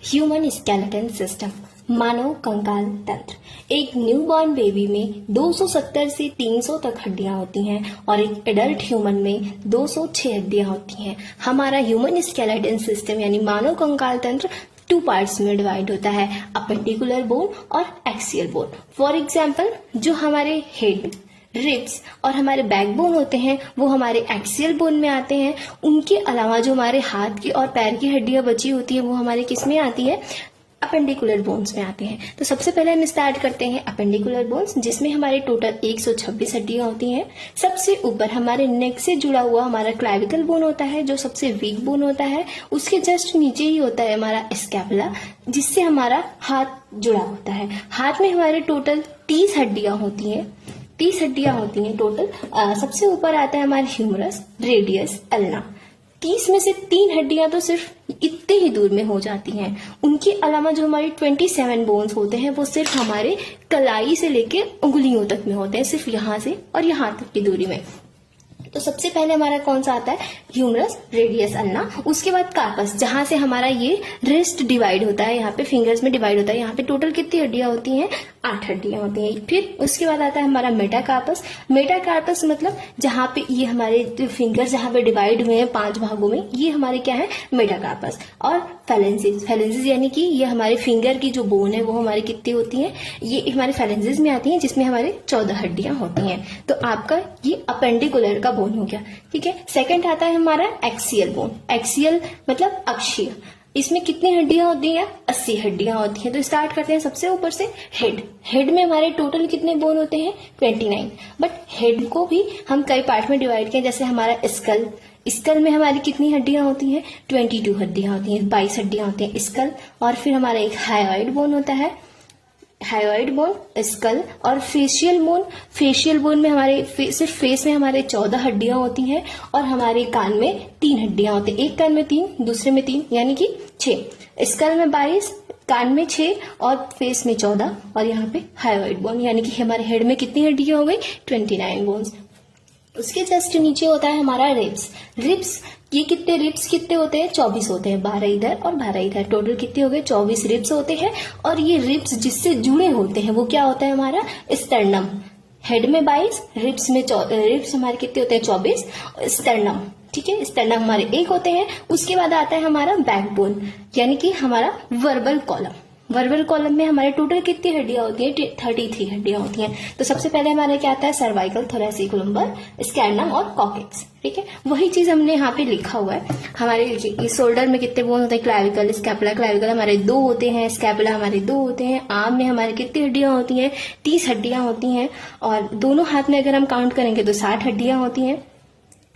Human skeleton system, मानव कंकाल तंत्र। एक न्यूबॉर्न बेबी में 270 से 300 तक हड्डियां होती हैं और एक एडल्ट ह्यूमन में 206 हड्डियां होती हैं। हमारा ह्यूमन स्केलेटन सिस्टम यानी मानव कंकाल तंत्र 2 पार्ट्स में डिवाइड होता है, अपेंडिकुलर बोन और एक्सियल बोन। फॉर एग्जाम्पल, जो हमारे हेड, रिब्स और हमारे बैकबोन होते हैं वो हमारे एक्सियल बोन में आते हैं। उनके अलावा जो हमारे हाथ की और पैर की हड्डियां बची होती है वो हमारे किस में आती है? अपेंडिकुलर बोन्स में आते हैं। तो सबसे पहले हम स्टार्ट करते हैं अपेंडिकुलर बोन्स, जिसमें हमारे टोटल 126 हड्डियां होती हैं। सबसे ऊपर हमारे नेक से जुड़ा हुआ हमारा क्लैविकल बोन होता है, जो सबसे वीक बोन होता है। उसके जस्ट नीचे ही होता है हमारा स्कैपुला, जिससे हमारा हाथ जुड़ा होता है। हाथ में हमारे टोटल 30 हड्डियां होती हैं। 30 हड्डियां होती हैं टोटल। सबसे ऊपर आता है हमारा ह्यूमरस, रेडियस, अल्ना। 30 में से 3 हड्डियां तो सिर्फ इतने ही दूर में हो जाती हैं। उनके अलावा जो हमारी 27 बोन्स होते हैं वो सिर्फ हमारे कलाई से लेके उंगलियों तक में होते हैं, सिर्फ यहाँ से और यहाँ तक की दूरी में। तो सबसे पहले हमारा कौन सा आता है? Humerus, radius, ulna. उसके बाद कार्पस, जहां से हमारा ये रिस्ट डिवाइड होता है, यहाँ पे फिंगर्स में डिवाइड होता है। यहाँ पे टोटल कितनी हड्डियां होती हैं? 8 हड्डियां होती हैं। फिर उसके बाद आता है हमारा मेटाकार्पस। मेटाकार्पस मतलब जहां पे ये हमारे फिंगर्स जहां पे डिवाइड हुए हैं 5 भागों में, ये हमारे क्या है? मेटाकार्पस। और फैलेंसिस, फैलेंसिस यानी कि ये हमारे फिंगर की जो बोन है वो हमारी कितनी होती है? ये हमारे फैलेंसिस में आती है, जिसमें हमारे 14 हड्डियां होती हैं। तो आपका ये अपेंडिकुलर का बोन हो गया, ठीक है। सेकंड आता है हमारा एक्सियल बोन। एक्सियल मतलब अक्षीय। इसमें कितनी हड्डियां होती हैं? 80 हड्डियां होती हैं। तो स्टार्ट करते हैं सबसे ऊपर से हेड। हेड में हमारे टोटल कितने बोन होते हैं? 29। बट हेड को भी हम कई पार्ट में डिवाइड किए, जैसे हमारा स्कल। स्कल में हमारी कितनी हड्डियां होती हैं? 22 हड्डियां होती हैं, 22 हड्डियां होती हैं स्कल। और फिर हमारा एक हायोइड बोन होता है, हायोइड बोन, स्कल और फेशियल बोन। फेशियल बोन में हमारे सिर्फ फेस में हमारे 14 हड्डियां होती हैं और हमारे कान में 3 हड्डियां होती हैं। एक कान में 3, दूसरे में 3, यानी कि 6। स्कल में 22, कान में 6 और फेस में 14। और यहाँ पे हायोइड बोन, यानी कि हमारे हेड में कितनी हड्डियां हो गई? 29 बोन्स। उसके जस्ट नीचे होता है हमारा रिब्स। रिब्स, ये कितने रिब्स कितने होते हैं? 24 होते हैं, 12 इधर और 12 इधर। टोटल कितने हो गए? 24 रिब्स होते हैं। और ये रिब्स जिससे जुड़े होते हैं वो क्या होता है हमारा? स्टर्नम। हेड में 22, रिब्स में रिब्स हमारे कितने होते हैं? 24। स्टर्नम, ठीक है, स्टर्नम हमारे 1 होते हैं। उसके बाद आता है हमारा बैकबोन, यानी कि हमारा वर्बल कॉलम। वर्बल कॉलम में हमारे टोटल कितनी हड्डियां होती है? 33 हड्डियां होती हैं। तो सबसे पहले हमारे क्या आता है? सर्वाइकल, थोरैसिक, लंबर, स्कैर्नम और कॉकेक्स, ठीक है। वही चीज हमने यहाँ पे लिखा हुआ है। हमारे शोल्डर में कितने बोन होते हैं? Clavicle, scapula. क्लैविकल हमारे 2 होते हैं, स्कैपुला हमारे 2 होते हैं। आर्म में हमारे कितनी हड्डियां होती हैं? 30 हड्डियां होती हैं। और दोनों हाथ में अगर हम काउंट करेंगे तो 60 हड्डियां होती हैं।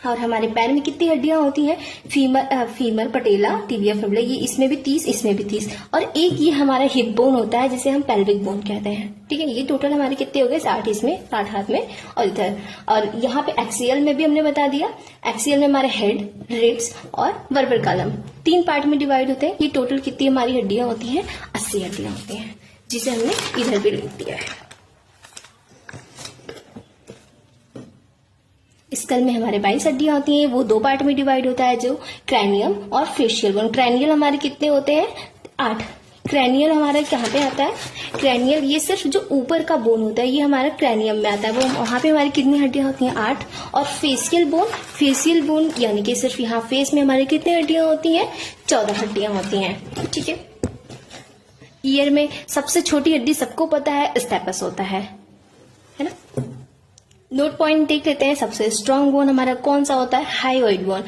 और हमारे पैर में कितनी हड्डियां होती हैं? फीमर, पटेला, टिबिया, फिबुला, ये इसमें भी 30, इसमें भी 30। और एक ये हमारा हिप बोन होता है जिसे हम पेल्विक बोन कहते हैं, ठीक है। ये टोटल हमारे कितने हो गए? 60 इसमें, 60 हाथ में और इधर। और यहाँ पे एक्सियल में भी हमने बता दिया। एक्सियल में हमारे हेड, रिब्स और वर्बल कॉलम 3 पार्ट में डिवाइड होते हैं। ये टोटल कितनी हमारी हड्डियां होती हैं? 80 हड्डियां होती हैं, जिसे हमने इधर भी लिख दिया है। स्कल में हमारे 22 हड्डियां होती हैं। वो 2 पार्ट में डिवाइड होता है, जो क्रैनियम और फेशियल बोन। क्रैनियल हमारे कितने होते हैं? 8। क्रैनियल हमारा कहाँ पे आता है? क्रैनियल ये सिर्फ जो ऊपर का बोन होता है ये हमारा क्रैनियम में आता है। वो वहां पे हमारी कितनी हड्डियां होती हैं? 8। और फेशियल बोन यानी कि सिर्फ यहाँ फेस में हमारी कितनी हड्डियां होती हैं? 14 हड्डियां होती हैं, ठीक है। ईयर में सबसे छोटी हड्डी सबको पता है, स्टेपस होता है ना। नोट पॉइंट देख लेते हैं। सबसे स्ट्रॉन्ग बोन हमारा कौन सा होता है? Hyoid bone.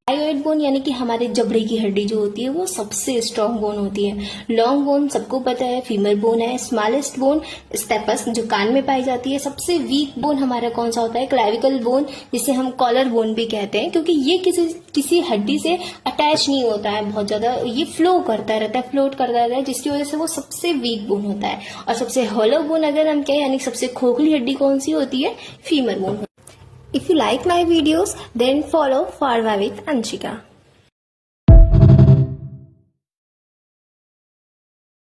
हायोइड बोन यानी कि हमारे जबड़े की हड्डी जो होती है वो सबसे स्ट्रॉन्ग बोन होती है। लॉन्ग बोन सबको पता है, फीमर बोन है। स्मॉलेस्ट बोन स्टेपस, जो कान में पाई जाती है। सबसे वीक बोन हमारा कौन सा होता है? क्लैविकल बोन, जिसे हम कॉलर बोन भी कहते हैं, क्योंकि ये किसी हड्डी से अटैच नहीं होता है बहुत ज्यादा। ये फ्लो करता रहता है, फ्लोट करता रहता है, जिसकी वजह से वो सबसे वीक बोन होता है। और सबसे हॉलो बोन अगर हम कहें, यानी सबसे खोखली हड्डी कौन सी होती है? Femur bone. If you like my videos, then follow Farwa with Anshika.